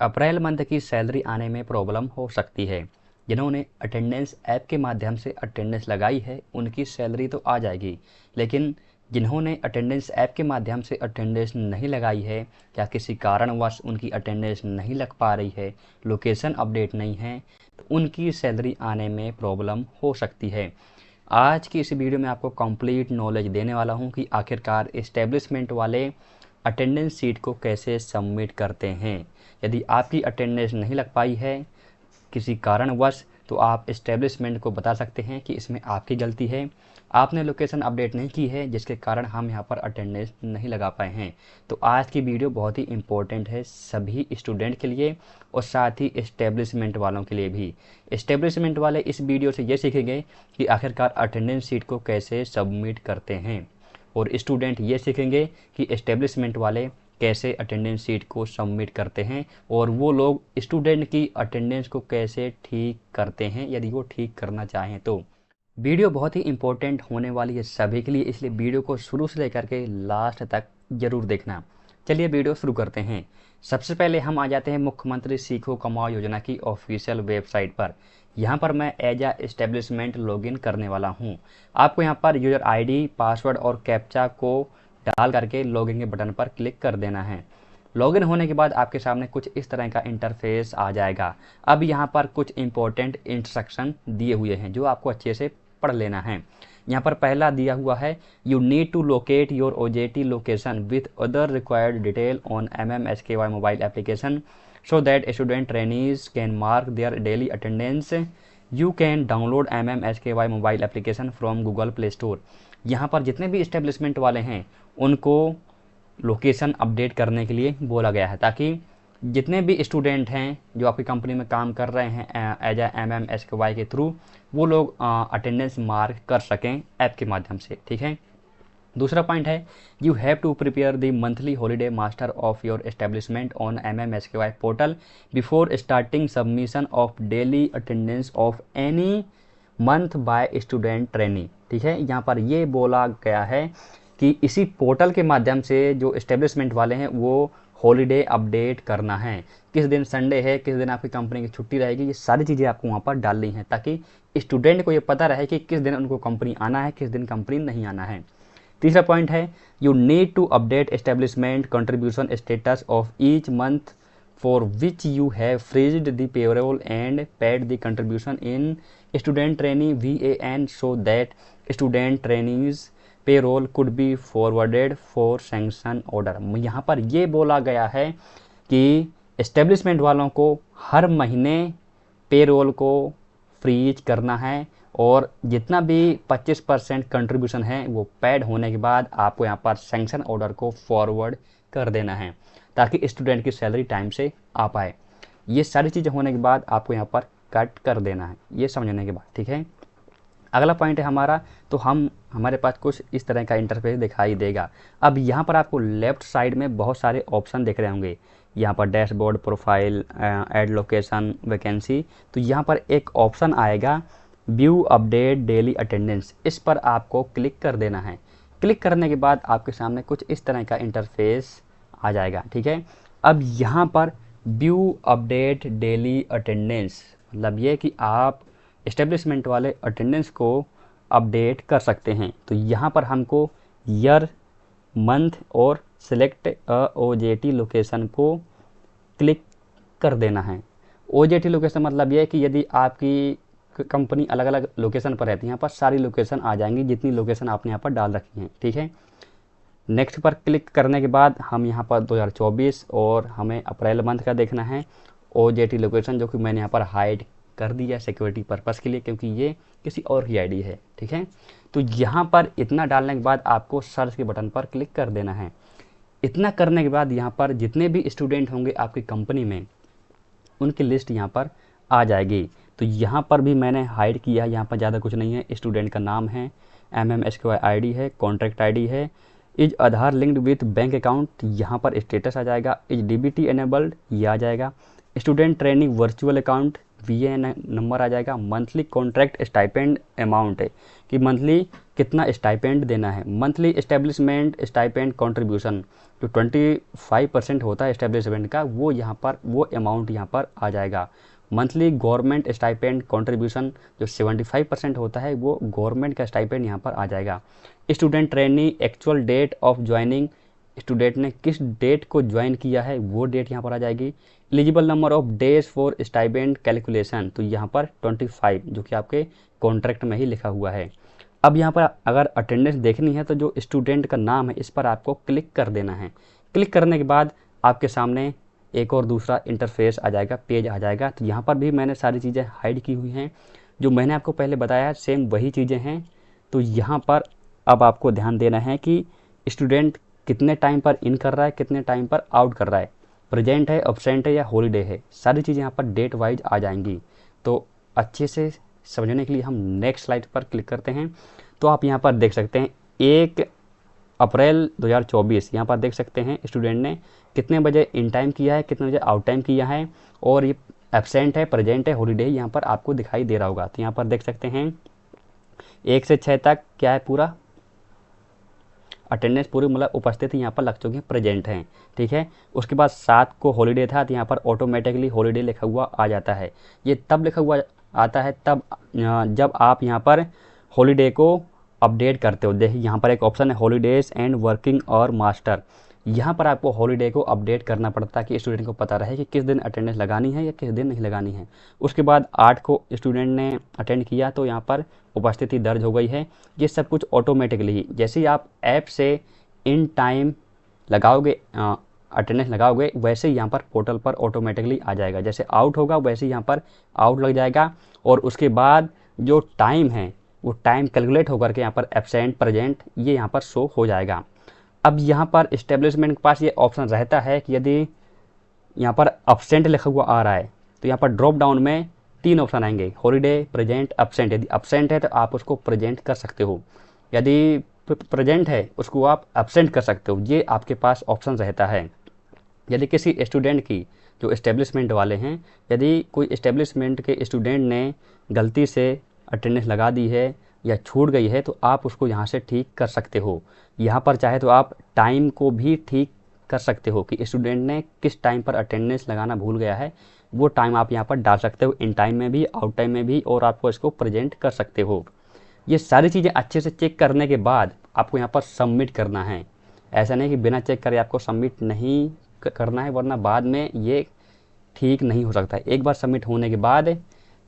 April month की salary आने में प्रॉब्लम हो सकती है। जिन्होंने अटेंडेंस ऐप के माध्यम से अटेंडेंस लगाई है उनकी सैलरी तो आ जाएगी, लेकिन जिन्होंने अटेंडेंस ऐप के माध्यम से अटेंडेंस नहीं लगाई है या किसी कारणवश उनकी अटेंडेंस नहीं लग पा रही है, लोकेशन अपडेट नहीं है, तो उनकी सैलरी आने में प्रॉब्लम हो सकती है। आज की इस वीडियो में आपको कंप्लीट नॉलेज देने वाला हूं कि आखिरकार एस्टेब्लिशमेंट वाले अटेंडेंस शीट को कैसे सबमिट करते हैं। यदि आपकी अटेंडेंस नहीं लग पाई है किसी कारणवश, तो आप एस्टेब्लिशमेंट को बता सकते हैं कि इसमें आपकी गलती है, आपने लोकेशन अपडेट नहीं की है जिसके कारण हम यहाँ पर अटेंडेंस नहीं लगा पाए हैं। तो आज की वीडियो बहुत ही इम्पोर्टेंट है सभी स्टूडेंट के लिए और साथ ही एस्टेब्लिशमेंट वालों के लिए भी। एस्टेब्लिशमेंट वाले इस वीडियो से ये सीखेंगे कि आखिरकार अटेंडेंस शीट को कैसे सबमिट करते हैं, और स्टूडेंट ये सीखेंगे कि एस्टेब्लिशमेंट वाले कैसे अटेंडेंस शीट को सबमिट करते हैं और वो लोग स्टूडेंट की अटेंडेंस को कैसे ठीक करते हैं यदि वो ठीक करना चाहें तो। वीडियो बहुत ही इंपॉर्टेंट होने वाली है सभी के लिए, इसलिए वीडियो को शुरू से लेकर के लास्ट तक जरूर देखना। चलिए वीडियो शुरू करते हैं। सबसे पहले हम आ जाते हैं मुख्यमंत्री सीखो कमाओ योजना की ऑफिशियल वेबसाइट पर। यहाँ पर मैं एज आ एस्टेब्लिशमेंट लॉगिन करने वाला हूँ। आपको यहाँ पर यूज़र आईडी, पासवर्ड और कैप्चा को डाल करके लॉगिन के बटन पर क्लिक कर देना है। लॉगिन होने के बाद आपके सामने कुछ इस तरह का इंटरफेस आ जाएगा। अब यहाँ पर कुछ इंपॉर्टेंट इंस्ट्रक्शन दिए हुए हैं जो आपको अच्छे से पढ़ लेना है। यहाँ पर पहला दिया हुआ है, you need to locate your OJT location with other required detail on MMSKY mobile application so that student trainees can mark their daily attendance. You can download MMSKY mobile application from Google Play Store. यहाँ पर जितने भी establishment वाले हैं उनको location update करने के लिए बोला गया है, ताकि जितने भी स्टूडेंट हैं जो आपकी कंपनी में काम कर रहे हैं एज आ MMSKY के थ्रू, वो लोग अटेंडेंस मार्क कर सकें ऐप के माध्यम से। ठीक है। दूसरा पॉइंट है, you have to prepare the monthly holiday master of your establishment on MMSKY portal before starting submission of daily attendance of any month by student trainee. ठीक है। यहाँ पर ये बोला गया है कि इसी पोर्टल के माध्यम से जो एस्टेब्लिशमेंट वाले हैं वो हॉलीडे अपडेट करना है। किस दिन संडे है, किस दिन आपकी कंपनी की छुट्टी रहेगी, ये सारी चीज़ें आपको वहाँ पर डालनी है ताकि स्टूडेंट को ये पता रहे कि किस दिन उनको कंपनी आना है, किस दिन कंपनी नहीं आना है। तीसरा पॉइंट है, you need to update establishment contribution status of each month for which you have freezed the payroll and paid the contribution in student trainee VAN so that student trainees payroll could be forwarded for sanction order. यहाँ पर ये बोला गया है कि establishment वालों को हर महीने पेरोल को फ्रीज करना है और जितना भी 25% कंट्रीब्यूशन है वो पेड होने के बाद आपको यहाँ पर सैंक्शन ऑर्डर को फॉरवर्ड कर देना है ताकि स्टूडेंट की सैलरी टाइम से आ पाए। ये सारी चीज़ें होने के बाद आपको यहाँ पर कट कर देना है, ये समझने के बाद। ठीक है। अगला पॉइंट है हमारा, तो हमारे पास कुछ इस तरह का इंटरफेस दिखाई देगा। अब यहाँ पर आपको लेफ्ट साइड में बहुत सारे ऑप्शन दिख रहे होंगे। यहाँ पर dashboard, profile, add location, vacancy. तो यहाँ पर एक ऑप्शन आएगा व्यू अपडेट डेली अटेंडेंस, इस पर आपको क्लिक कर देना है। क्लिक करने के बाद आपके सामने कुछ इस तरह का इंटरफेस आ जाएगा। ठीक है। अब यहाँ पर व्यू अपडेट डेली अटेंडेंस मतलब ये कि आप एस्टेब्लिशमेंट वाले अटेंडेंस को अपडेट कर सकते हैं। तो यहाँ पर हमको ईयर, मंथ और सिलेक्ट OJT लोकेशन को क्लिक कर देना है। OJT लोकेशन मतलब ये है कि यदि आपकी कंपनी अलग अलग लोकेशन पर रहती है, यहाँ पर सारी लोकेशन आ जाएंगी जितनी लोकेशन आपने यहाँ पर डाल रखी हैं। ठीक है। नेक्स्ट पर क्लिक करने के बाद हम यहाँ पर 2024 और हमें अप्रैल मंथ का देखना है। OJT लोकेशन जो कि मैंने यहाँ पर हाइड कर दिया सिक्योरिटी पर्पस के लिए, क्योंकि ये किसी और की आईडी है। ठीक है। तो यहाँ पर इतना डालने के बाद आपको सर्च के बटन पर क्लिक कर देना है। इतना करने के बाद यहाँ पर जितने भी स्टूडेंट होंगे आपकी कंपनी में उनकी लिस्ट यहाँ पर आ जाएगी। तो यहाँ पर भी मैंने हाइड किया, यहाँ पर ज़्यादा कुछ नहीं है। स्टूडेंट का नाम है, MMSKY ID है, कॉन्ट्रैक्ट ID है, is Aadhaar linked with bank account, यहाँ पर स्टेटस आ जाएगा। इज DBT एनेबल्ड, ये आ जाएगा। Student training virtual account, VAN number आ जाएगा। मंथली कॉन्ट्रैक्ट स्टाइपेंड अमाउंट है कि मंथली कितना स्टाइपेंड देना है। मंथली इस्टेब्लिशमेंट स्टाइपेंड कंट्रीब्यूशन जो 25% होता है इस्टेब्लिशमेंट का, वो यहाँ पर वो अमाउंट यहाँ पर आ जाएगा। मंथली गवर्नमेंट स्टाइपेंड कंट्रीब्यूशन जो 75% होता है, वो गवर्नमेंट का स्टाइपेंड यहाँ पर आ जाएगा। Student trainee actual date of joining, student ने किस डेट को ज्वाइन किया है वो डेट यहाँ पर आ जाएगी। Eligible number of days for stipend calculation, तो यहाँ पर 25 जो कि आपके कॉन्ट्रैक्ट में ही लिखा हुआ है। अब यहाँ पर अगर अटेंडेंस देखनी है तो जो स्टूडेंट का नाम है इस पर आपको क्लिक कर देना है। क्लिक करने के बाद आपके सामने एक और दूसरा इंटरफेस आ जाएगा, पेज आ जाएगा। तो यहाँ पर भी मैंने सारी चीज़ें हाइड की हुई हैं, जो मैंने आपको पहले बताया सेम वही चीज़ें हैं। तो यहाँ पर अब आपको ध्यान देना है कि स्टूडेंट कितने टाइम पर इन कर रहा है, कितने टाइम पर आउट कर रहा है, प्रेजेंट है, एब्सेंट है या हॉलीडे है, सारी चीज़ें यहाँ पर डेट वाइज आ जाएंगी। तो अच्छे से समझने के लिए हम नेक्स्ट स्लाइड पर क्लिक करते हैं। तो आप यहाँ पर देख सकते हैं 1 अप्रैल 2024 यहाँ पर देख सकते हैं स्टूडेंट ने कितने बजे इन टाइम किया है, कितने बजे आउट टाइम किया है, और ये एब्सेंट है, प्रेजेंट है, हॉलीडे है, यहाँ पर आपको दिखाई दे रहा होगा। तो यहाँ पर देख सकते हैं 1 से 6 तक क्या है, पूरा अटेंडेंस पूरी मतलब उपस्थिति यहाँ पर लग चुकी है, प्रेजेंट हैं, ठीक है। उसके बाद 7 को हॉलीडे था, तो यहाँ पर ऑटोमेटिकली हॉलीडे लिखा हुआ आ जाता है। ये तब लिखा हुआ आता है तब जब आप यहाँ पर हॉलीडे को अपडेट करते हो। देखिए यहाँ पर एक ऑप्शन है हॉलीडेज एंड वर्किंग और मास्टर, यहाँ पर आपको हॉलीडे को अपडेट करना पड़ता है कि स्टूडेंट को पता रहे कि किस दिन अटेंडेंस लगानी है या किस दिन नहीं लगानी है। उसके बाद 8 को स्टूडेंट ने अटेंड किया तो यहाँ पर उपस्थिति दर्ज हो गई है। ये सब कुछ ऑटोमेटिकली ही, जैसे ही आप ऐप से इन टाइम लगाओगे, अटेंडेंस लगाओगे, वैसे ही यहाँ पर पोर्टल पर ऑटोमेटिकली आ जाएगा। जैसे आउट होगा वैसे ही यहाँ पर आउट लग जाएगा, और उसके बाद जो टाइम है वो टाइम कैलकुलेट होकर के यहाँ पर एब्सेंट, प्रेजेंट ये यहाँ पर शो हो जाएगा। अब यहाँ पर इस्टेब्लिशमेंट के पास ये ऑप्शन रहता है कि यदि यहाँ पर एब्सेंट लिखा हुआ आ रहा है तो यहाँ पर ड्रॉप डाउन में 3 ऑप्शन आएंगे, हॉलीडे, प्रेजेंट, एब्सेंट। यदि एब्सेंट है तो आप उसको प्रेजेंट कर सकते हो, यदि प्रेजेंट है उसको आप एब्सेंट कर सकते हो। ये आपके पास ऑप्शन रहता है। यदि किसी स्टूडेंट की, जो इस्टेब्लिशमेंट वाले हैं, यदि कोई इस्टेब्लिशमेंट के स्टूडेंट ने गलती से अटेंडेंस लगा दी है या छूट गई है तो आप उसको यहाँ से ठीक कर सकते हो। यहाँ पर चाहे तो आप टाइम को भी ठीक कर सकते हो कि स्टूडेंट ने किस टाइम पर अटेंडेंस लगाना भूल गया है, वो टाइम आप यहाँ पर डाल सकते हो, इन टाइम में भी, आउट टाइम में भी, और आपको इसको प्रेजेंट कर सकते हो। ये सारी चीज़ें अच्छे से चेक करने के बाद आपको यहाँ पर सबमिट करना है। ऐसा नहीं कि बिना चेक करे आपको सबमिट नहीं करना है, वरना बाद में ये ठीक नहीं हो सकता है। एक बार सबमिट होने के बाद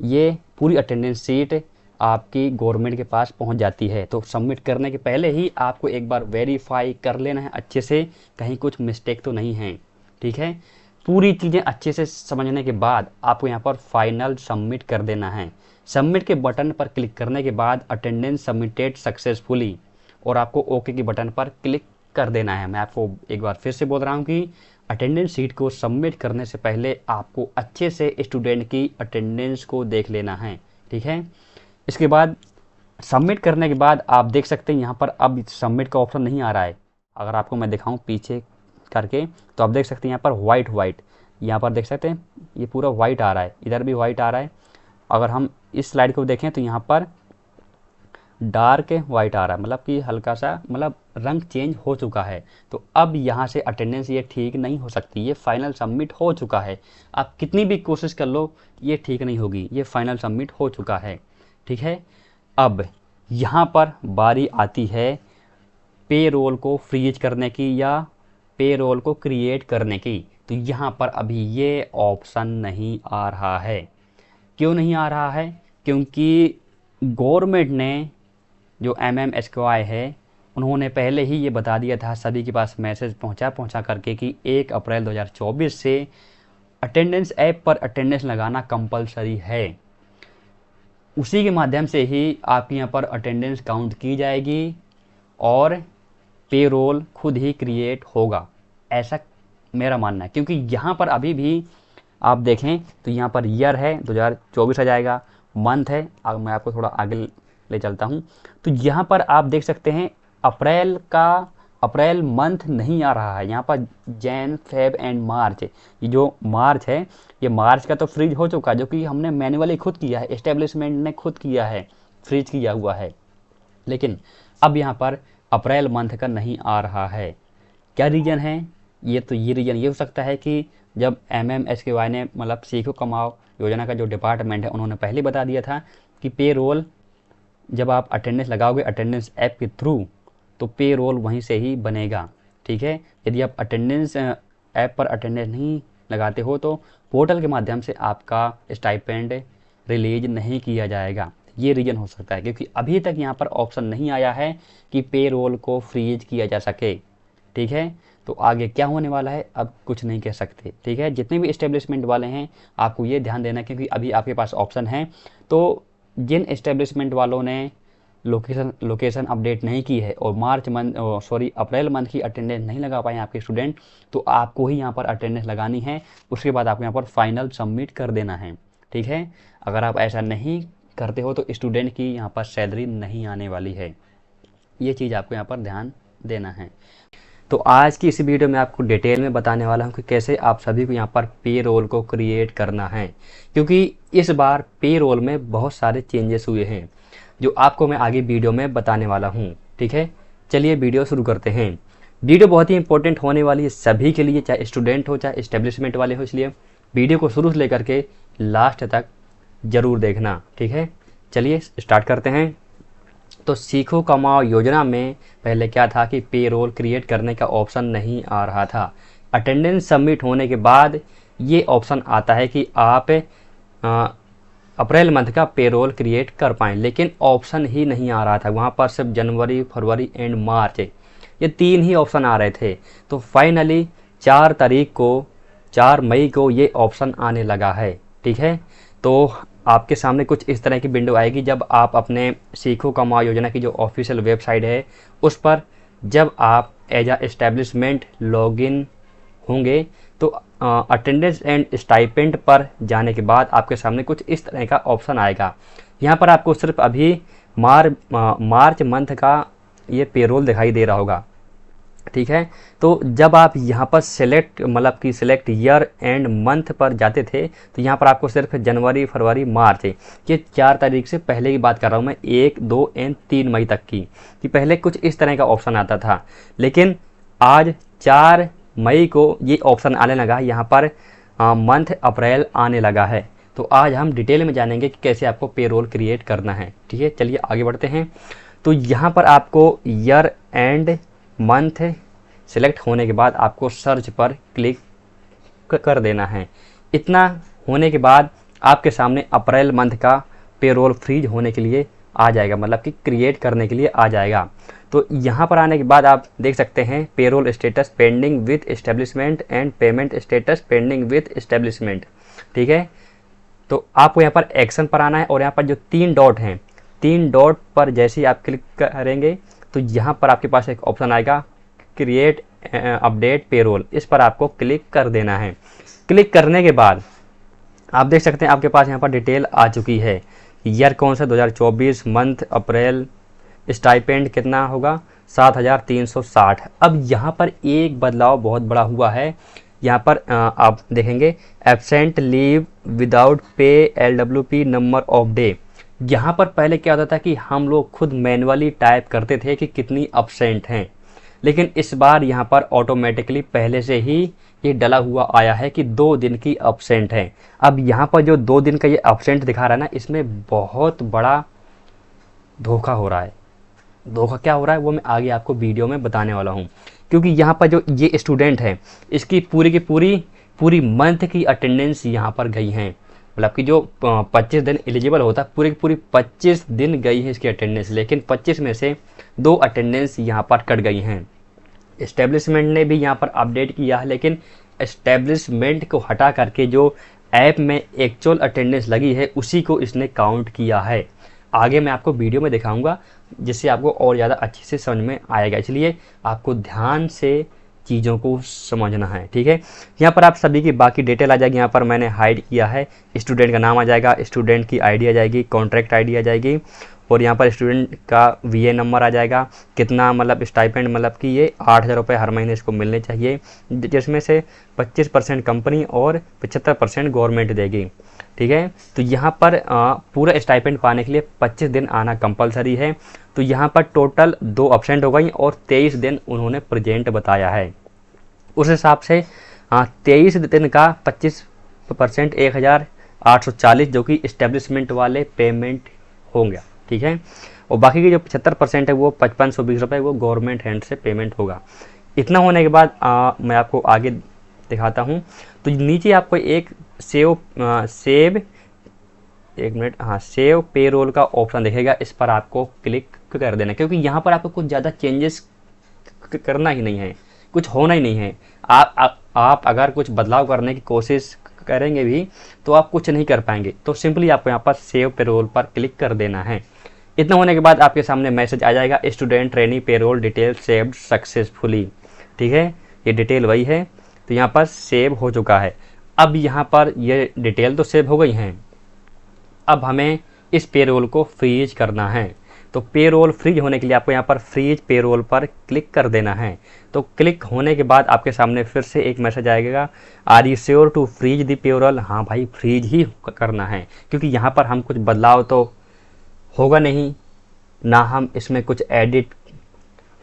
ये पूरी अटेंडेंस सीट आपकी गवर्नमेंट के पास पहुंच जाती है। तो सबमिट करने के पहले ही आपको एक बार वेरीफाई कर लेना है अच्छे से, कहीं कुछ मिस्टेक तो नहीं है, ठीक है। पूरी चीज़ें अच्छे से समझने के बाद आपको यहाँ पर फाइनल सबमिट कर देना है। सबमिट के बटन पर क्लिक करने के बाद अटेंडेंस सबमिटेड सक्सेसफुली, और आपको ओके के बटन पर क्लिक कर देना है। मैं आपको एक बार फिर से बोल रहा हूँ कि अटेंडेंस शीट को सबमिट करने से पहले आपको अच्छे से स्टूडेंट की अटेंडेंस को देख लेना है, ठीक है। इसके बाद सबमिट करने के बाद आप देख सकते हैं यहाँ पर अब सबमिट का ऑप्शन नहीं आ रहा है। अगर आपको मैं दिखाऊं पीछे करके तो आप देख सकते हैं यहाँ पर वाइट यहाँ पर देख सकते हैं ये पूरा वाइट आ रहा है, इधर भी वाइट आ रहा है। अगर हम इस स्लाइड को देखें तो यहाँ पर डार्क वाइट आ रहा है, मतलब कि हल्का सा मतलब रंग चेंज हो चुका है। तो अब यहाँ से अटेंडेंस ये ठीक नहीं हो सकती, ये फाइनल सबमिट हो चुका है। आप कितनी भी कोशिश कर लो ये ठीक नहीं होगी, ये फाइनल सबमिट हो चुका है, ठीक है। अब यहाँ पर बारी आती है पे रोल को फ्रीज करने की या पे रोल को क्रिएट करने की। तो यहाँ पर अभी ये ऑप्शन नहीं आ रहा है। क्यों नहीं आ रहा है? क्योंकि गवर्नमेंट ने जो MMHY है उन्होंने पहले ही ये बता दिया था, सभी के पास मैसेज पहुंचा करके कि 1 अप्रैल 2024 से अटेंडेंस ऐप पर अटेंडेंस लगाना कंपलसरी है। उसी के माध्यम से ही आपके यहाँ पर अटेंडेंस काउंट की जाएगी और पे रोल खुद ही क्रिएट होगा, ऐसा मेरा मानना है। क्योंकि यहाँ पर अभी भी आप देखें तो यहाँ पर ईयर है 2024 आ जाएगा, मंथ है, अब मैं आपको थोड़ा आगे ले चलता हूँ। तो यहाँ पर आप देख सकते हैं अप्रैल मंथ नहीं आ रहा है, यहाँ पर जैन, फेब एंड मार्च, ये जो मार्च है ये मार्च का तो फ्रीज हो चुका है, जो कि हमने मैन्युअली खुद किया है, एस्टेब्लिशमेंट ने खुद किया है, फ्रीज किया हुआ है। लेकिन अब यहाँ पर अप्रैल मंथ का नहीं आ रहा है। क्या रीज़न है? ये रीज़न ये हो सकता है कि जब MMHKY ने मतलब सीखो कमाओ योजना का जो डिपार्टमेंट है उन्होंने पहले बता दिया था कि पे रोल जब आप अटेंडेंस लगाओगे अटेंडेंस ऐप के थ्रू तो पे रोल वहीं से ही बनेगा, ठीक है। यदि आप अटेंडेंस ऐप पर अटेंडेंस नहीं लगाते हो तो पोर्टल के माध्यम से आपका स्टाइपेंड रिलीज नहीं किया जाएगा। ये रीज़न हो सकता है, क्योंकि अभी तक यहाँ पर ऑप्शन नहीं आया है कि पे रोल को फ्रीज किया जा सके, ठीक है। तो आगे क्या होने वाला है अब कुछ नहीं कह सकते, ठीक है। जितने भी इस्टेब्लिशमेंट वाले हैं आपको ये ध्यान देना, क्योंकि अभी आपके पास ऑप्शन है। तो जिन इस्टेब्लिशमेंट वालों ने लोकेशन अपडेट नहीं की है और अप्रैल मंथ की अटेंडेंस नहीं लगा पाए आपके स्टूडेंट, तो आपको ही यहाँ पर अटेंडेंस लगानी है। उसके बाद आपको यहाँ पर फाइनल सबमिट कर देना है, ठीक है। अगर आप ऐसा नहीं करते हो तो स्टूडेंट की यहाँ पर सैलरी नहीं आने वाली है। ये चीज़ आपको यहाँ पर ध्यान देना है। तो आज की इस वीडियो में आपको डिटेल में बताने वाला हूँ कि कैसे आप सभी को यहाँ पर पे रोल को क्रिएट करना है, क्योंकि इस बार पे रोल में बहुत सारे चेंजेस हुए हैं जो आपको मैं आगे वीडियो में बताने वाला हूँ, ठीक है। चलिए वीडियो शुरू करते हैं। वीडियो बहुत ही इंपॉर्टेंट होने वाली है सभी के लिए, चाहे स्टूडेंट हो चाहे इस्टेब्लिशमेंट वाले हो, इसलिए वीडियो को शुरू से लेकर के लास्ट तक ज़रूर देखना, ठीक है। चलिए स्टार्ट करते हैं। तो सीखो कमाओ योजना में पहले क्या था कि पे रोल क्रिएट करने का ऑप्शन नहीं आ रहा था। अटेंडेंस सबमिट होने के बाद ये ऑप्शन आता है कि आप अप्रैल मंथ का पे रोल क्रिएट कर पाएँ, लेकिन ऑप्शन ही नहीं आ रहा था। वहाँ पर सिर्फ जनवरी, फरवरी एंड मार्च ये 3 ही ऑप्शन आ रहे थे। तो फाइनली 4 मई को ये ऑप्शन आने लगा है, ठीक है। तो आपके सामने कुछ इस तरह की विंडो आएगी जब आप अपने सीखो कमाओ योजना की जो ऑफिशियल वेबसाइट है उस पर जब आप एज अ एस्टेब्लिशमेंट लॉगिन होंगे तो अटेंडेंस एंड स्टाइपेंड पर जाने के बाद आपके सामने कुछ इस तरह का ऑप्शन आएगा। यहाँ पर आपको सिर्फ अभी मार्च मंथ का ये पेरोल दिखाई दे रहा होगा, ठीक है। तो जब आप यहाँ पर सिलेक्ट ईयर एंड मंथ पर जाते थे तो यहाँ पर आपको सिर्फ जनवरी, फरवरी, मार्च ये 4 तारीख से पहले की बात कर रहा हूँ मैं, 1, 2 एंड 3 मई तक की, कि पहले कुछ इस तरह का ऑप्शन आता था। लेकिन आज 4 मई को ये ऑप्शन आने लगा, यहाँ पर मंथ अप्रैल आने लगा है। तो आज हम डिटेल में जानेंगे कि कैसे आपको पे रोल क्रिएट करना है, ठीक है। चलिए आगे बढ़ते हैं। तो यहाँ पर आपको ईयर एंड मंथ सिलेक्ट होने के बाद आपको सर्च पर क्लिक कर देना है। इतना होने के बाद आपके सामने अप्रैल मंथ का पे रोल फ्रीज होने के लिए आ जाएगा, मतलब कि क्रिएट करने के लिए आ जाएगा। तो यहाँ पर आने के बाद आप देख सकते हैं payroll status pending with establishment and payment status pending with establishment, ठीक है। तो आपको यहाँ पर एक्शन पर आना है और यहाँ पर जो 3 डॉट हैं, 3 डॉट पर जैसे ही आप क्लिक करेंगे तो यहाँ पर आपके पास एक ऑप्शन आएगा क्रिएट अपडेट पे रोल, इस पर आपको क्लिक कर देना है। क्लिक करने के बाद आप देख सकते हैं आपके पास यहाँ पर डिटेल आ चुकी है। ईयर कौन सा 2024, मंथ अप्रैल, स्टाइपेंड कितना होगा 7,360। अब यहाँ पर एक बदलाव बहुत बड़ा हुआ है। यहाँ पर आप देखेंगे absent leave without pay LWP number of day. यहाँ पर पहले क्या होता था कि हम लोग खुद मैन्युअली टाइप करते थे कि कितनी अब्सेंट हैं, लेकिन इस बार यहाँ पर ऑटोमेटिकली पहले से ही ये डला हुआ आया है कि 2 दिन की अब्सेंट है। अब यहाँ पर जो 2 दिन का ये अब्सेंट दिखा रहा है ना, इसमें बहुत बड़ा धोखा हो रहा है। धोखा क्या हो रहा है वो मैं आगे आपको वीडियो में बताने वाला हूँ, क्योंकि यहाँ पर जो ये स्टूडेंट है इसकी पूरी की पूरी मंथ की अटेंडेंस यहाँ पर गई है, मतलब कि जो 25 दिन एलिजिबल होता है पूरी की पूरी 25 दिन गई है इसकी अटेंडेंस, लेकिन 25 में से 2 अटेंडेंस यहाँ पर कट गई हैं। एस्टेब्लिशमेंट ने भी यहाँ पर अपडेट किया है, लेकिन एस्टेब्लिशमेंट को हटा करके जो ऐप में एक्चुअल अटेंडेंस लगी है उसी को इसने काउंट किया है। आगे मैं आपको वीडियो में दिखाऊंगा जिससे आपको और ज़्यादा अच्छे से समझ में आएगा, इसलिए आपको ध्यान से चीज़ों को समझना है, ठीक है। यहाँ पर आप सभी की बाकी डिटेल आ जाएगी। यहाँ पर मैंने हाइड किया है, स्टूडेंट का नाम आ जाएगा, स्टूडेंट की आईडी आ जाएगी, कॉन्ट्रैक्ट आईडी आ जाएगी और यहाँ पर स्टूडेंट का VA नंबर आ जाएगा, कितना मतलब स्टाइपेंड मतलब कि ये 8,000 रुपये हर महीने इसको मिलने चाहिए, जिसमें से 25% कंपनी और 75% गवर्नमेंट देगी। ठीक है, तो यहाँ पर पूरा स्टाइपेंड पाने के लिए 25 दिन आना कंपलसरी है। तो यहाँ पर टोटल 2 एब्सेंट हो गई और 23 दिन उन्होंने प्रेजेंट बताया है। उस हिसाब से 23 दिन का 25% 1,840 जो कि इस्टेब्लिशमेंट वाले पेमेंट होंगे। ठीक है, और बाकी की जो 75% है वो 5520 रुपये वो गवर्नमेंट हैंड से पेमेंट होगा। इतना होने के बाद मैं आपको आगे दिखाता हूँ। तो नीचे आपको एक सेव पेरोल का ऑप्शन दिखेगा, इस पर आपको क्लिक कर देना, क्योंकि यहाँ पर आपको कुछ ज़्यादा चेंजेस करना ही नहीं है, कुछ होना ही नहीं है। आप अगर कुछ बदलाव करने की कोशिश करेंगे भी तो आप कुछ नहीं कर पाएंगे। तो सिंपली आपको यहाँ पर सेव पेरोल पर क्लिक कर देना है। इतना होने के बाद आपके सामने मैसेज आ जाएगा, student trainee payroll detail saved successfully. ठीक है, ये डिटेल वही है, तो यहाँ पर सेव हो चुका है। अब यहाँ पर ये डिटेल तो सेव हो गई हैं, अब हमें इस पेरोल को फ्रीज करना है। तो पेरोल फ्रीज होने के लिए आपको यहाँ पर फ्रीज पेरोल पर क्लिक कर देना है। तो क्लिक होने के बाद आपके सामने फिर से एक मैसेज आएगा, are you sure to freeze the payroll. हाँ भाई, फ्रीज ही करना है, क्योंकि यहाँ पर हम कुछ बदलाव तो होगा नहीं ना, हम इसमें कुछ एडिट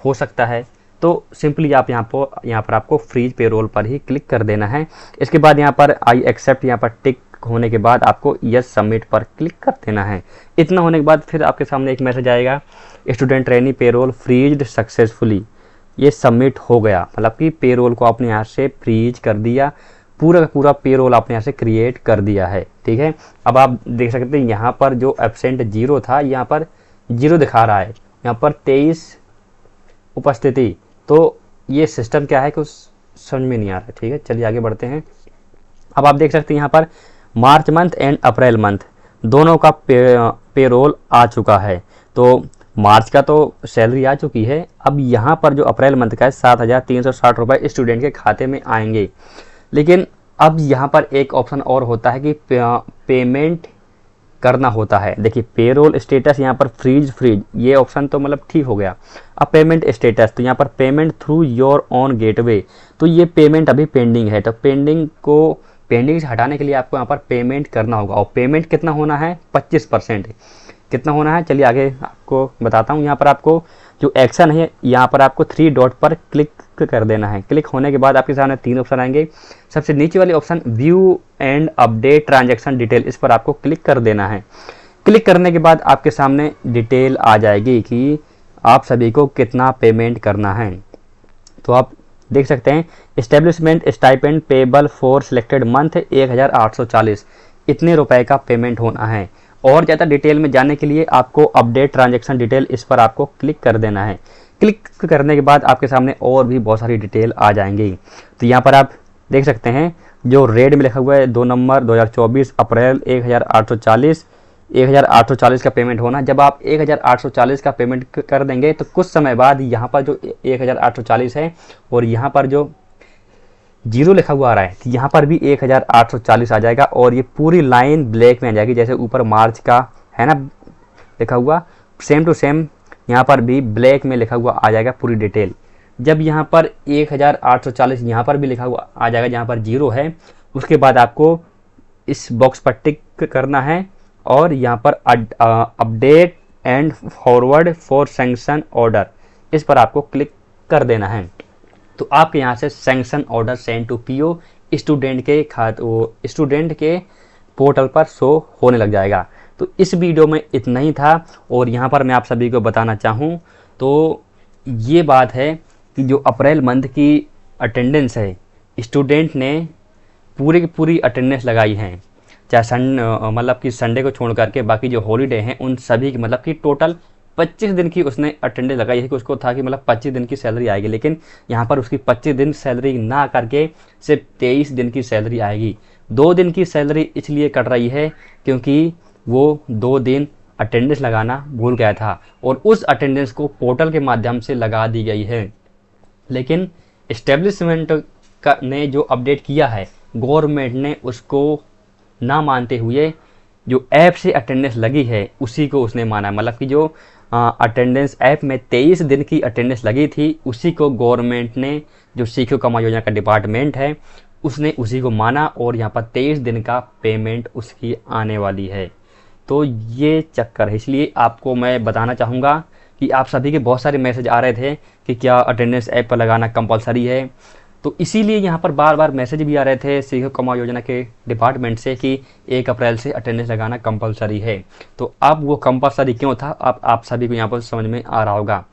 हो सकता है। तो सिंपली आप यहाँ पर आपको फ्रीज पेरोल पर ही क्लिक कर देना है। इसके बाद यहाँ पर आई एक्सेप्ट यहाँ पर टिक होने के बाद आपको यस सबमिट पर क्लिक कर देना है। इतना होने के बाद फिर आपके सामने एक मैसेज आएगा, student trainee payroll freezed successfully. ये सबमिट हो गया, मतलब कि पेरोल को आपने यहाँ से फ्रीज कर दिया, पूरा का पूरा पेरोल आपने यहाँ से क्रिएट कर दिया है। ठीक है, अब आप देख सकते हैं यहाँ पर जो एब्सेंट 0 था, यहाँ पर 0 दिखा रहा है, यहाँ पर 23 उपस्थिति। तो ये सिस्टम क्या है कुछ समझ में नहीं आ रहा है। ठीक है, चलिए आगे बढ़ते हैं। अब आप देख सकते हैं यहाँ पर March month and April month दोनों का पेरोल आ चुका है। तो मार्च का तो सैलरी आ चुकी है, अब यहाँ पर जो अप्रैल मंथ का है 7,360 रुपये स्टूडेंट के खाते में आएंगे। लेकिन अब यहाँ पर एक ऑप्शन और होता है कि पेमेंट करना होता है। देखिए, पेरोल स्टेटस यहाँ पर फ्रीज ये ऑप्शन तो मतलब ठीक हो गया। अब पेमेंट स्टेटस, तो यहाँ पर payment through your on gateway, तो ये पेमेंट अभी पेंडिंग है। तो पेंडिंग से हटाने के लिए आपको यहाँ पर पेमेंट करना होगा, और पेमेंट कितना होना है, 25%। कितना होना है, चलिए आगे आपको बताता हूँ। यहाँ पर आपको जो एक्शन है, यहाँ पर आपको 3 डॉट पर क्लिक कर देना है। क्लिक होने के बाद आपके सामने 3 ऑप्शन आएंगे। सबसे नीचे वाले option view and update transaction detail, इस पर आपको क्लिक कर देना है। क्लिक करने के बाद आपके सामने डिटेल आ जाएगी कि आप सभी को कितना पेमेंट करना है। तो आप देख सकते हैं, establishment stipend payable for selected month 1,840, इतने रुपए का पेमेंट होना है। और ज़्यादा डिटेल में जाने के लिए आपको अपडेट ट्रांजैक्शन डिटेल, इस पर आपको क्लिक कर देना है। क्लिक करने के बाद आपके सामने और भी बहुत सारी डिटेल आ जाएंगी। तो यहाँ पर आप देख सकते हैं, जो रेड में लिखा हुआ है 2 नवंबर 2024 अप्रैल 1,840 का पेमेंट होना। जब आप 1,840 का पेमेंट कर देंगे तो कुछ समय बाद यहाँ पर जो 1,840 है और यहाँ पर जो 0 लिखा हुआ आ रहा है, तो यहाँ पर भी 1,840 आ जाएगा, और ये पूरी लाइन ब्लैक में आ जाएगी। जैसे ऊपर मार्च का है ना लिखा हुआ, सेम टू सेम यहाँ पर भी ब्लैक में लिखा हुआ आ जाएगा पूरी डिटेल। जब यहाँ पर 1,840 यहाँ पर भी लिखा हुआ आ जाएगा, जहाँ पर 0 है, उसके बाद आपको इस बॉक्स पर टिक करना है और यहाँ पर update and forward for sanction order, इस पर आपको क्लिक कर देना है। तो आपके यहाँ से sanction order send to PO student के पोर्टल पर शो होने लग जाएगा। तो इस वीडियो में इतना ही था, और यहाँ पर मैं आप सभी को बताना चाहूँ तो ये बात है कि जो अप्रैल मंथ की अटेंडेंस है, स्टूडेंट ने पूरी की पूरी अटेंडेंस लगाई है, चाहे मतलब कि संडे को छोड़ करके बाकी जो हॉलीडे हैं उन सभी की, मतलब कि टोटल 25 दिन की उसने अटेंडेंस लगाई है कि उसको था कि मतलब 25 दिन की सैलरी आएगी। लेकिन यहाँ पर उसकी 25 दिन सैलरी ना करके सिर्फ 23 दिन की सैलरी आएगी। 2 दिन की सैलरी इसलिए कट रही है क्योंकि वो 2 दिन अटेंडेंस लगाना भूल गया था, और उस अटेंडेंस को पोर्टल के माध्यम से लगा दी गई है। लेकिन इस्टेब्लिशमेंट ने जो अपडेट किया है, गवर्नमेंट ने उसको ना मानते हुए जो ऐप से अटेंडेंस लगी है उसी को उसने माना। मतलब कि जो अटेंडेंस ऐप में 23 दिन की अटेंडेंस लगी थी उसी को गवर्नमेंट ने, जो सीखो कमाओ योजना का डिपार्टमेंट है, उसने उसी को माना और यहाँ पर 23 दिन का पेमेंट उसकी आने वाली है। तो ये चक्कर है, इसलिए आपको मैं बताना चाहूँगा कि आप सभी के बहुत सारे मैसेज आ रहे थे कि क्या अटेंडेंस ऐप पर लगाना कंपलसरी है। तो इसीलिए यहाँ पर बार बार मैसेज भी आ रहे थे सीखो कमाओ योजना के डिपार्टमेंट से कि 1 अप्रैल से अटेंडेंस लगाना कंपलसरी है। तो अब वो कंपलसरी क्यों था आप सभी को यहाँ पर समझ में आ रहा होगा।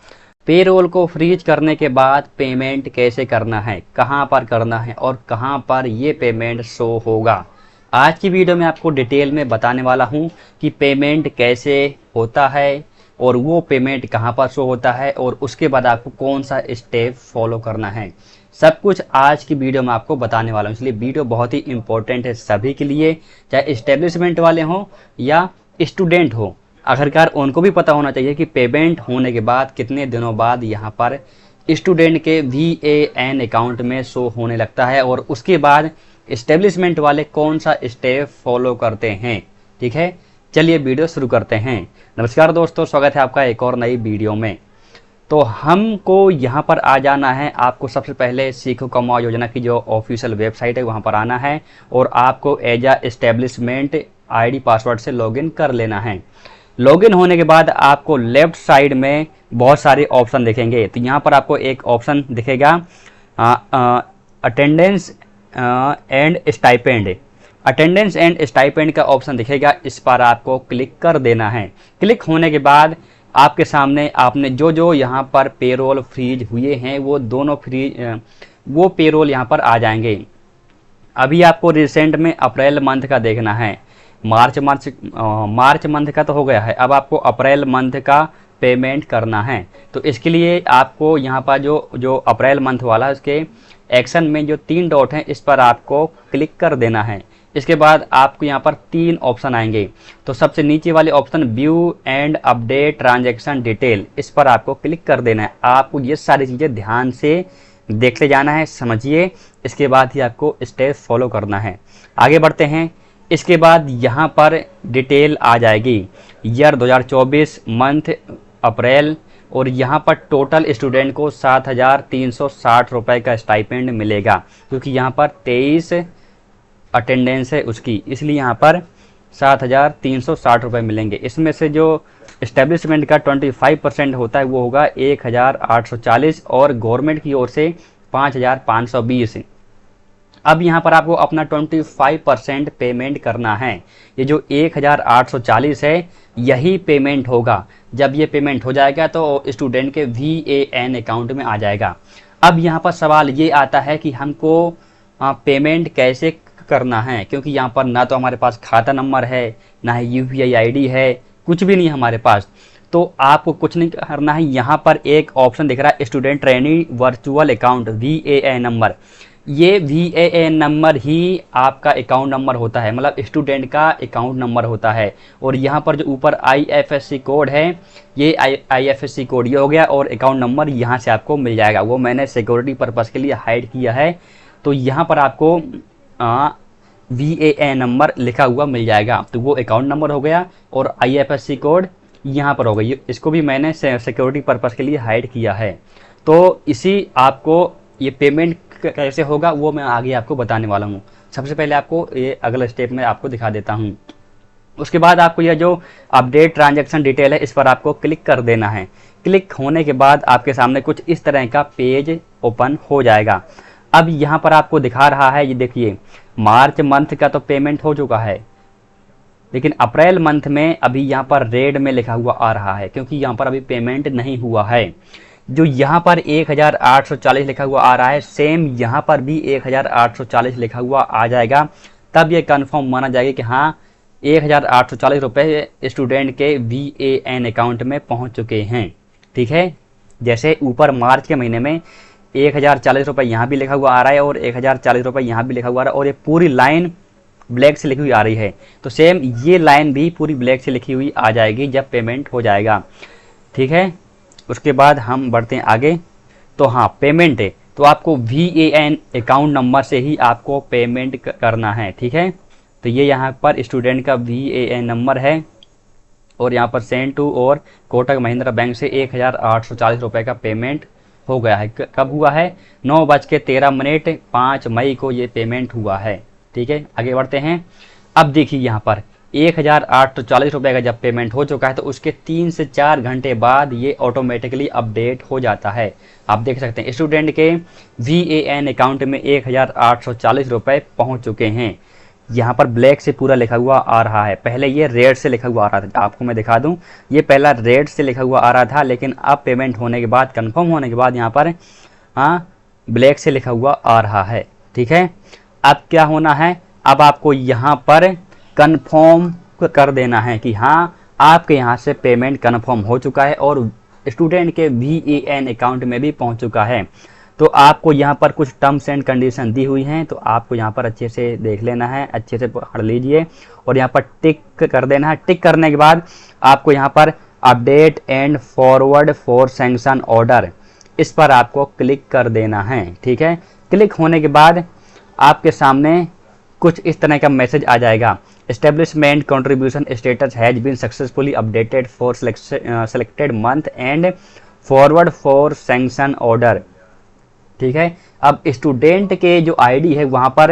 पेरोल को फ्रीज करने के बाद पेमेंट कैसे करना है, कहाँ पर करना है और कहाँ पर ये पेमेंट शो होगा, आज की वीडियो में आपको डिटेल में बताने वाला हूँ कि पेमेंट कैसे होता है और वो पेमेंट कहाँ पर शो होता है और उसके बाद आपको कौन सा स्टेप फॉलो करना है। सब कुछ आज की वीडियो में आपको बताने वाला हूँ, इसलिए वीडियो बहुत ही इंपॉर्टेंट है सभी के लिए, चाहे इस्टेब्लिशमेंट वाले हों या स्टूडेंट हो। आखिरकार उनको भी पता होना चाहिए कि पेमेंट होने के बाद कितने दिनों बाद यहाँ पर स्टूडेंट के VAN अकाउंट में शो होने लगता है और उसके बाद इस्टेब्लिशमेंट वाले कौन सा स्टेप फॉलो करते हैं। ठीक है, चलिए वीडियो शुरू करते हैं। नमस्कार दोस्तों, स्वागत है आपका एक और नई वीडियो में। तो हमको यहाँ पर आ जाना है, आपको सबसे पहले सीखो कमाओ योजना की जो ऑफिशियल वेबसाइट है वहाँ पर आना है और आपको as a establishment ID password से लॉगिन कर लेना है। लॉगिन होने के बाद आपको लेफ्ट साइड में बहुत सारे ऑप्शन दिखेंगे। तो यहाँ पर आपको एक ऑप्शन दिखेगा attendance and stipend. Attendance and stipend का ऑप्शन दिखेगा, इस पर आपको क्लिक कर देना है। क्लिक होने के बाद आपके सामने आपने जो यहाँ पर पेरोल फ्रीज हुए हैं वो दोनों वो पेरोल यहाँ पर आ जाएंगे। अभी आपको रिसेंट में अप्रैल मंथ का देखना है। मार्च मंथ का तो हो गया है, अब आपको अप्रैल मंथ का पेमेंट करना है। तो इसके लिए आपको यहाँ पर जो अप्रैल मंथ वाला है उसके एक्शन में जो 3 डॉट हैं इस पर आपको क्लिक कर देना है। इसके बाद आपको यहाँ पर 3 ऑप्शन आएंगे। तो सबसे नीचे वाले option view and update transaction detail, इस पर आपको क्लिक कर देना है। आपको ये सारी चीज़ें ध्यान से देखते जाना है, समझिए, इसके बाद ही आपको स्टेप फॉलो करना है। आगे बढ़ते हैं। इसके बाद यहाँ पर डिटेल आ जाएगी, ईयर 2024, मंथ अप्रैल, और यहाँ पर टोटल स्टूडेंट को 7,360 रुपये का स्टाइपेंड मिलेगा क्योंकि यहाँ पर 23 अटेंडेंस है उसकी, इसलिए यहाँ पर 7,360 रुपये मिलेंगे। इसमें से जो इस्टेब्लिशमेंट का 25% होता है वो होगा 1,840 और गवर्नमेंट की ओर से 5,520। अब यहाँ पर आपको अपना 25% पेमेंट करना है। ये जो 1,840 है यही पेमेंट होगा। जब ये पेमेंट हो जाएगा तो स्टूडेंट के VAN अकाउंट में आ जाएगा। अब यहाँ पर सवाल ये आता है कि हमको पेमेंट कैसे करना है, क्योंकि यहाँ पर ना तो हमारे पास खाता नंबर है, ना ही UPI ID है, कुछ भी नहीं हमारे पास। तो आपको कुछ नहीं करना है, यहाँ पर एक ऑप्शन दिख रहा है student trainee virtual account VAN number. ये VAN नंबर ही आपका अकाउंट नंबर होता है, मतलब स्टूडेंट का अकाउंट नंबर होता है। और यहाँ पर जो ऊपर IFSC कोड है, ये IFSC कोड ये हो गया और अकाउंट नंबर यहाँ से आपको मिल जाएगा। वो मैंने सिक्योरिटी पर्पज़ के लिए हाइड किया है। तो यहाँ पर आपको VAN नंबर लिखा हुआ मिल जाएगा, तो वो अकाउंट नंबर हो गया और IFSC कोड यहाँ पर हो गई। इसको भी मैंने सिक्योरिटी पर्पज़ के लिए हाइड किया है। तो इसी आपको ये पेमेंट कैसे होगा वो मैं आगे आपको बताने वाला हूँ। सबसे पहले आपको ये अगला स्टेप में आपको दिखा देता हूँ। उसके बाद आपको यह जो अपडेट ट्रांजैक्शन डिटेल है इस पर आपको क्लिक कर देना है। क्लिक होने के बाद आपके सामने कुछ इस तरह का पेज ओपन हो जाएगा। अब यहाँ पर आपको दिखा रहा है, ये देखिए, मार्च मंथ का तो पेमेंट हो चुका है, लेकिन अप्रैल मंथ में अभी यहाँ पर रेड में लिखा हुआ आ रहा है क्योंकि यहाँ पर अभी पेमेंट नहीं हुआ है। जो यहाँ पर 1,840 लिखा हुआ आ रहा है, सेम यहाँ पर भी 1,840 लिखा हुआ आ जाएगा। तब ये कंफर्म माना जाएगा कि हाँ 1,840 रुपये स्टूडेंट के VAN अकाउंट में पहुँच चुके हैं। ठीक है, जैसे ऊपर मार्च के महीने में 1,040 रुपये यहाँ भी लिखा हुआ आ रहा है और 1,040 रुपये यहाँ भी लिखा हुआ आ रहा है और ये पूरी लाइन ब्लैक से लिखी हुई आ रही है। तो सेम ये लाइन भी पूरी ब्लैक से लिखी हुई आ जाएगी जब पेमेंट हो जाएगा। ठीक है, उसके बाद हम बढ़ते हैं आगे। तो हाँ, पेमेंट है तो आपको VAN अकाउंट नंबर से ही आपको पेमेंट करना है। ठीक है, तो ये यहाँ पर स्टूडेंट का VAN नंबर है और यहाँ पर सेंड टू और कोटक महिंद्रा बैंक से 1840 रुपये का पेमेंट हो गया है। कब हुआ है? 9:13 5 मई को ये पेमेंट हुआ है। ठीक है, आगे बढ़ते हैं। अब देखिए यहाँ पर 1840 रुपये का जब पेमेंट हो चुका है तो उसके 3 से 4 घंटे बाद ये ऑटोमेटिकली अपडेट हो जाता है। आप देख सकते हैं स्टूडेंट के VAN अकाउंट में 1840 रुपये पहुँच चुके हैं। यहाँ पर ब्लैक से पूरा लिखा हुआ आ रहा है, पहले ये रेड से लिखा हुआ आ रहा था। आपको मैं दिखा दूं, ये पहला रेड से लिखा हुआ आ रहा था, लेकिन अब पेमेंट होने के बाद, कंफर्म होने के बाद यहाँ पर ब्लैक से लिखा हुआ आ रहा है। ठीक है, अब क्या होना है? अब आपको यहाँ पर कंफर्म कर देना है कि हाँ आपके यहाँ से पेमेंट कंफर्म हो चुका है और स्टूडेंट के VAN अकाउंट में भी पहुँच चुका है। तो आपको यहाँ पर कुछ टर्म्स एंड कंडीशन दी हुई हैं, तो आपको यहाँ पर अच्छे से देख लेना है, अच्छे से पढ़ लीजिए और यहाँ पर टिक कर देना है। टिक करने के बाद आपको यहाँ पर update and forward for sanction order, इस पर आपको क्लिक कर देना है। ठीक है, क्लिक होने के बाद आपके सामने कुछ इस तरह का मैसेज आ जाएगा, establishment contribution status has been successfully updated for selected month and forward for sanction order. ठीक है, अब स्टूडेंट के जो आईडी है वहाँ पर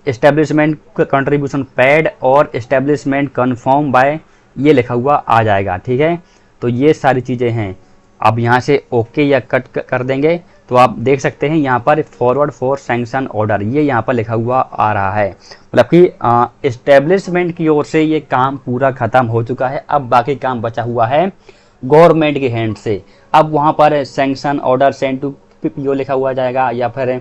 एस्टेब्लिशमेंट कंट्रीब्यूशन पेड और एस्टेब्लिशमेंट कन्फर्म बाय ये लिखा हुआ आ जाएगा। ठीक है, तो ये सारी चीज़ें हैं। अब यहाँ से ओके या कट कर देंगे तो आप देख सकते हैं यहाँ पर फॉरवर्ड फॉर सैंक्शन ऑर्डर ये यहाँ पर लिखा हुआ आ रहा है, मतलब कि एस्टेब्लिशमेंट की ओर से ये काम पूरा ख़त्म हो चुका है। अब बाकी काम बचा हुआ है गवर्नमेंट के हैंड से। अब वहाँ पर sanction order send to PO लिखा हुआ जाएगा या फिर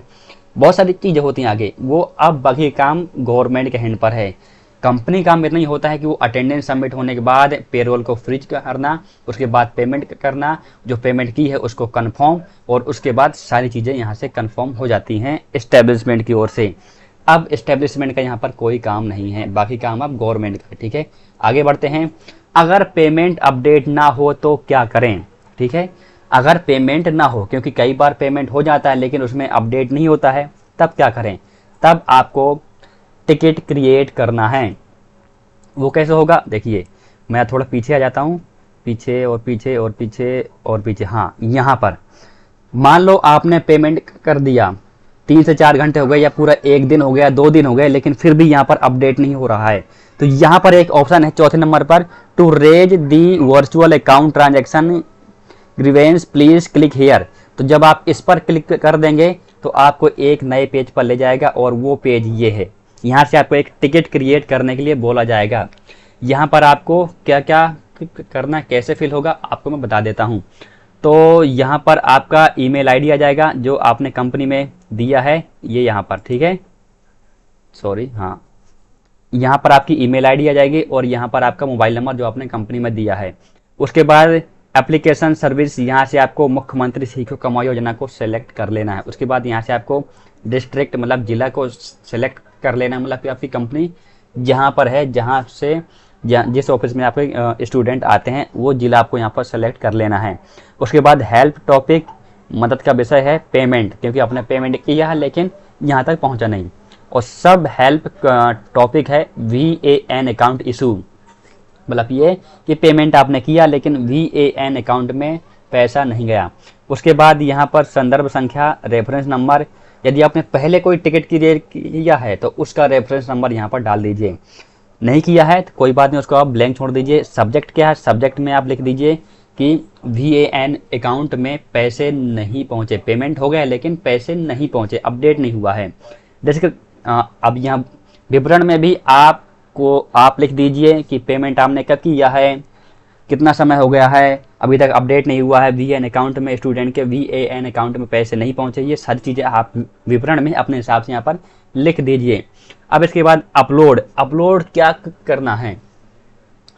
बहुत सारी चीज़ें होती हैं आगे, वो अब बाकी काम गवर्नमेंट के हैंड पर है। कंपनी काम इतना ही होता है कि वो अटेंडेंस सबमिट होने के बाद पेरोल को फ्रीज करना, उसके बाद पेमेंट करना, जो पेमेंट की है उसको कंफर्म, और उसके बाद सारी चीज़ें यहाँ से कंफर्म हो जाती हैं एस्टेब्लिशमेंट की ओर से। अब एस्टेब्लिशमेंट का यहाँ पर कोई काम नहीं है, बाकी काम अब गवर्नमेंट का है। ठीक है, आगे बढ़ते हैं। अगर पेमेंट अपडेट ना हो तो क्या करें? ठीक है, अगर पेमेंट ना हो, क्योंकि कई बार पेमेंट हो जाता है लेकिन उसमें अपडेट नहीं होता है, तब क्या करें? तब आपको टिकट क्रिएट करना है। वो कैसे होगा? देखिए, मैं थोड़ा पीछे आ जाता हूँ, पीछे और पीछे और पीछे और पीछे। हाँ, यहाँ पर मान लो आपने पेमेंट कर दिया, 3 से 4 घंटे हो गए या पूरा 1 दिन हो गया, 2 दिन हो गए, लेकिन फिर भी यहाँ पर अपडेट नहीं हो रहा है, तो यहाँ पर एक ऑप्शन है चौथे नंबर पर, to raise the virtual account transaction grievance please click here. तो जब आप इस पर क्लिक कर देंगे तो आपको एक नए पेज पर ले जाएगा और वो पेज ये है। यहाँ से आपको एक टिकट क्रिएट करने के लिए बोला जाएगा। यहाँ पर आपको क्या क्या करना, कैसे फिल होगा, आपको मैं बता देता हूँ। तो यहाँ पर आपका ईमेल आईडी आ जाएगा जो आपने कंपनी में दिया है, ये यहाँ पर। ठीक है, सॉरी, हाँ, यहाँ पर आपकी ईमेल आईडी आ जाएगी और यहाँ पर आपका मोबाइल नंबर जो आपने कंपनी में दिया है। उसके बाद एप्लीकेशन सर्विस, यहाँ से आपको मुख्यमंत्री सीखो कमाओ योजना को सेलेक्ट कर लेना है। उसके बाद यहाँ से आपको डिस्ट्रिक्ट मतलब जिला को सेलेक्ट कर लेना है, मतलब कि आपकी कंपनी जहाँ पर है, जहाँ से जिस ऑफिस में आपके स्टूडेंट आते हैं वो जिला आपको यहाँ पर सेलेक्ट कर लेना है। उसके बाद हेल्प टॉपिक, मदद का विषय है पेमेंट, क्योंकि आपने पेमेंट किया है लेकिन यहाँ तक पहुँचा नहीं। और सब हेल्प टॉपिक है VAN अकाउंट इशू, मतलब ये कि पेमेंट आपने किया लेकिन VAN अकाउंट में पैसा नहीं गया। उसके बाद यहाँ पर संदर्भ संख्या, रेफरेंस नंबर, यदि आपने पहले कोई टिकट क्लियर किया है तो उसका रेफरेंस नंबर यहाँ पर डाल दीजिए। नहीं किया है तो कोई बात नहीं, उसको आप ब्लैंक छोड़ दीजिए। सब्जेक्ट क्या है? सब्जेक्ट में आप लिख दीजिए कि VAN अकाउंट में पैसे नहीं पहुँचे, पेमेंट हो गया लेकिन पैसे नहीं पहुँचे, अपडेट नहीं हुआ है। जैसे कि अब यहाँ विवरण में भी आप लिख दीजिए कि पेमेंट आपने कब किया है, कितना समय हो गया है, अभी तक अपडेट नहीं हुआ है, VAN अकाउंट में, स्टूडेंट के VAN अकाउंट में पैसे नहीं पहुंचे। ये सारी चीज़ें आप विवरण में अपने हिसाब से यहाँ पर लिख दीजिए। अब इसके बाद अपलोड क्या करना है?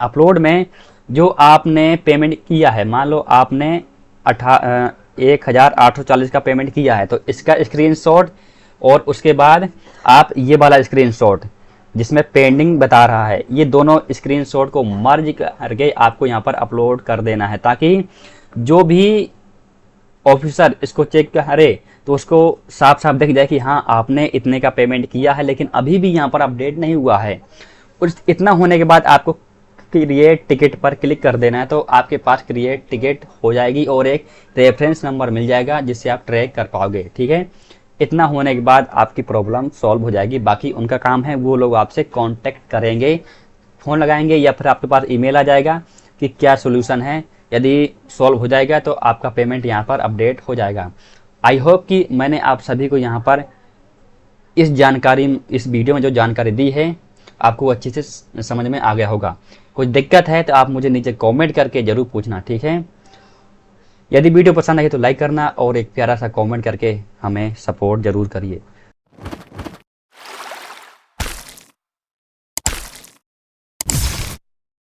अपलोड में जो आपने पेमेंट किया है, मान लो आपने 1840 का पेमेंट किया है, तो इसका स्क्रीनशॉट और उसके बाद आप ये वाला स्क्रीनशॉट जिसमें पेंडिंग बता रहा है, ये दोनों स्क्रीनशॉट को मर्ज करके आपको यहाँ पर अपलोड कर देना है, ताकि जो भी ऑफिसर इसको चेक करे तो उसको साफ साफ दिख जाए कि हाँ आपने इतने का पेमेंट किया है, लेकिन अभी भी यहाँ पर अपडेट नहीं हुआ है। और इतना होने के बाद आपको क्रिएट टिकट पर क्लिक कर देना है, तो आपके पास क्रिएट टिकट हो जाएगी और एक रेफरेंस नंबर मिल जाएगा जिससे आप ट्रैक कर पाओगे। ठीक है, इतना होने के बाद आपकी प्रॉब्लम सॉल्व हो जाएगी। बाकी उनका काम है, वो लोग आपसे कांटेक्ट करेंगे, फ़ोन लगाएंगे या फिर आपके पास ईमेल आ जाएगा कि क्या सोल्यूशन है। यदि सॉल्व हो जाएगा तो आपका पेमेंट यहाँ पर अपडेट हो जाएगा। आई होप कि मैंने आप सभी को यहाँ पर इस वीडियो में जो जानकारी दी है आपको अच्छे से समझ में आ गया होगा। कुछ दिक्कत है तो आप मुझे नीचे कमेंट करके ज़रूर पूछना। ठीक है, यदि वीडियो पसंद आई तो लाइक करना और एक प्यारा सा कमेंट करके हमें सपोर्ट ज़रूर करिए।